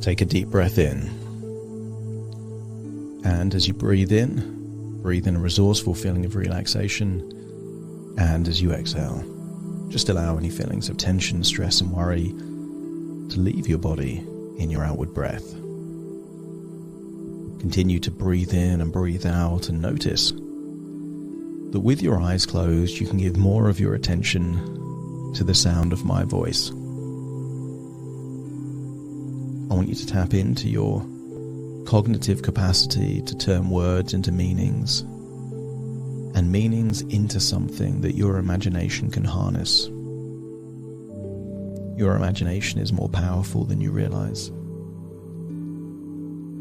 Take a deep breath in. And as you breathe in a resourceful feeling of relaxation. And as you exhale, just allow any feelings of tension, stress and worry to leave your body in your outward breath. Continue to breathe in and breathe out, and notice that with your eyes closed, you can give more of your attention to the sound of my voice. I want you to tap into your cognitive capacity to turn words into meanings, and meanings into something that your imagination can harness. Your imagination is more powerful than you realize.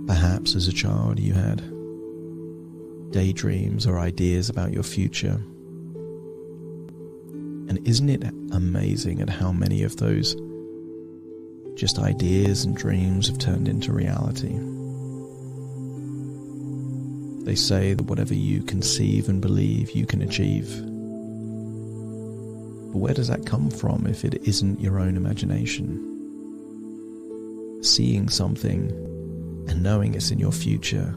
Perhaps as a child you had daydreams or ideas about your future. And isn't it amazing at how many of those just ideas and dreams have turned into reality? They say that whatever you conceive and believe, you can achieve. But where does that come from if it isn't your own imagination? Seeing something and knowing it's in your future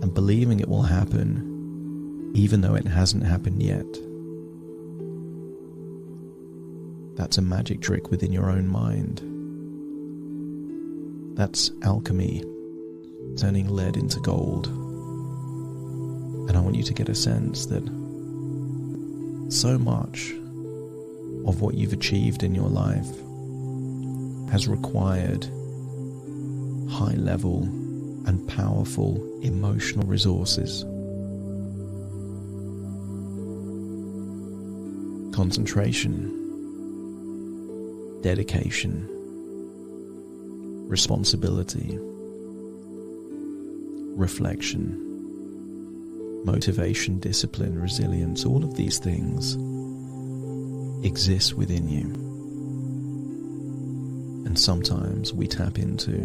and believing it will happen even though it hasn't happened yet. That's a magic trick within your own mind. That's alchemy, turning lead into gold. And I want you to get a sense that so much of what you've achieved in your life has required high level and powerful emotional resources. Concentration, dedication, responsibility, reflection, motivation, discipline, resilience, all of these things exist within you. And sometimes we tap into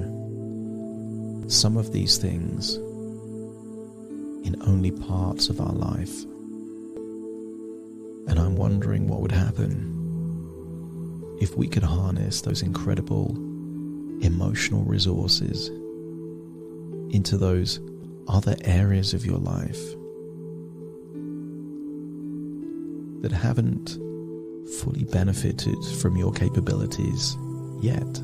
some of these things in only parts of our life. And I'm wondering what would happen if we could harness those incredible emotional resources into those other areas of your life that haven't fully benefited from your capabilities yet.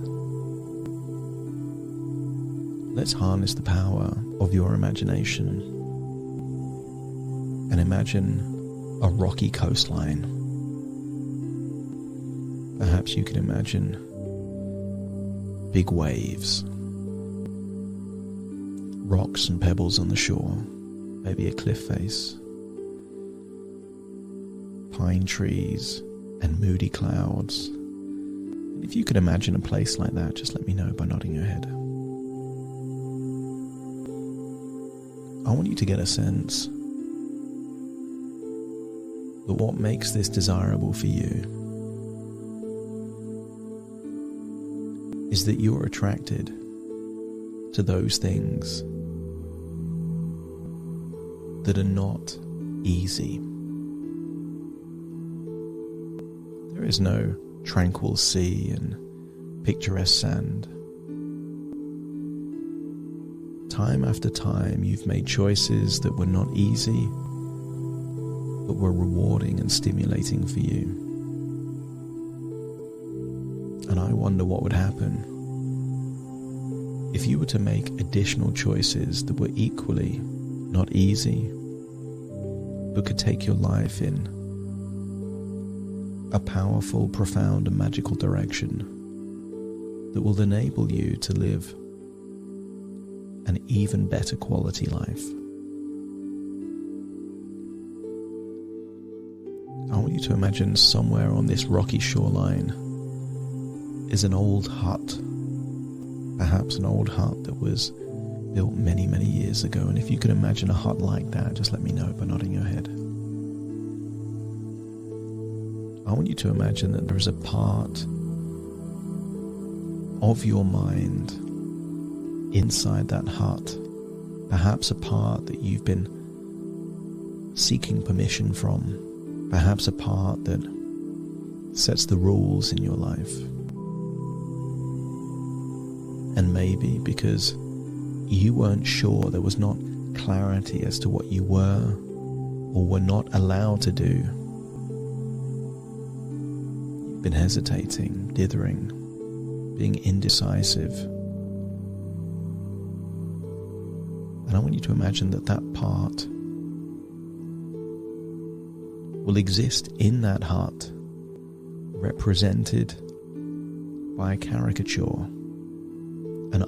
Let's harness the power of your imagination and imagine a rocky coastline. Perhaps you can imagine big waves, rocks and pebbles on the shore, maybe a cliff face, pine trees and moody clouds. And if you could imagine a place like that, just let me know by nodding your head. I want you to get a sense that what makes this desirable for you is that you're attracted to those things that are not easy. There is no tranquil sea and picturesque sand. Time after time, you've made choices that were not easy, but were rewarding and stimulating for you. And I wonder what would happen if you were to make additional choices that were equally not easy, but could take your life in a powerful, profound and magical direction that will enable you to live an even better quality life. I want you to imagine somewhere on this rocky shoreline is an old hut, perhaps an old hut that was built many, many years ago. And if you could imagine a hut like that, just let me know by nodding your head. I want you to imagine that there is a part of your mind inside that hut, perhaps a part that you've been seeking permission from, perhaps a part that sets the rules in your life. And maybe because you weren't sure, there was not clarity as to what you were or were not allowed to do. You've been hesitating, dithering, being indecisive. And I want you to imagine that that part will exist in that hut, represented by a caricature, an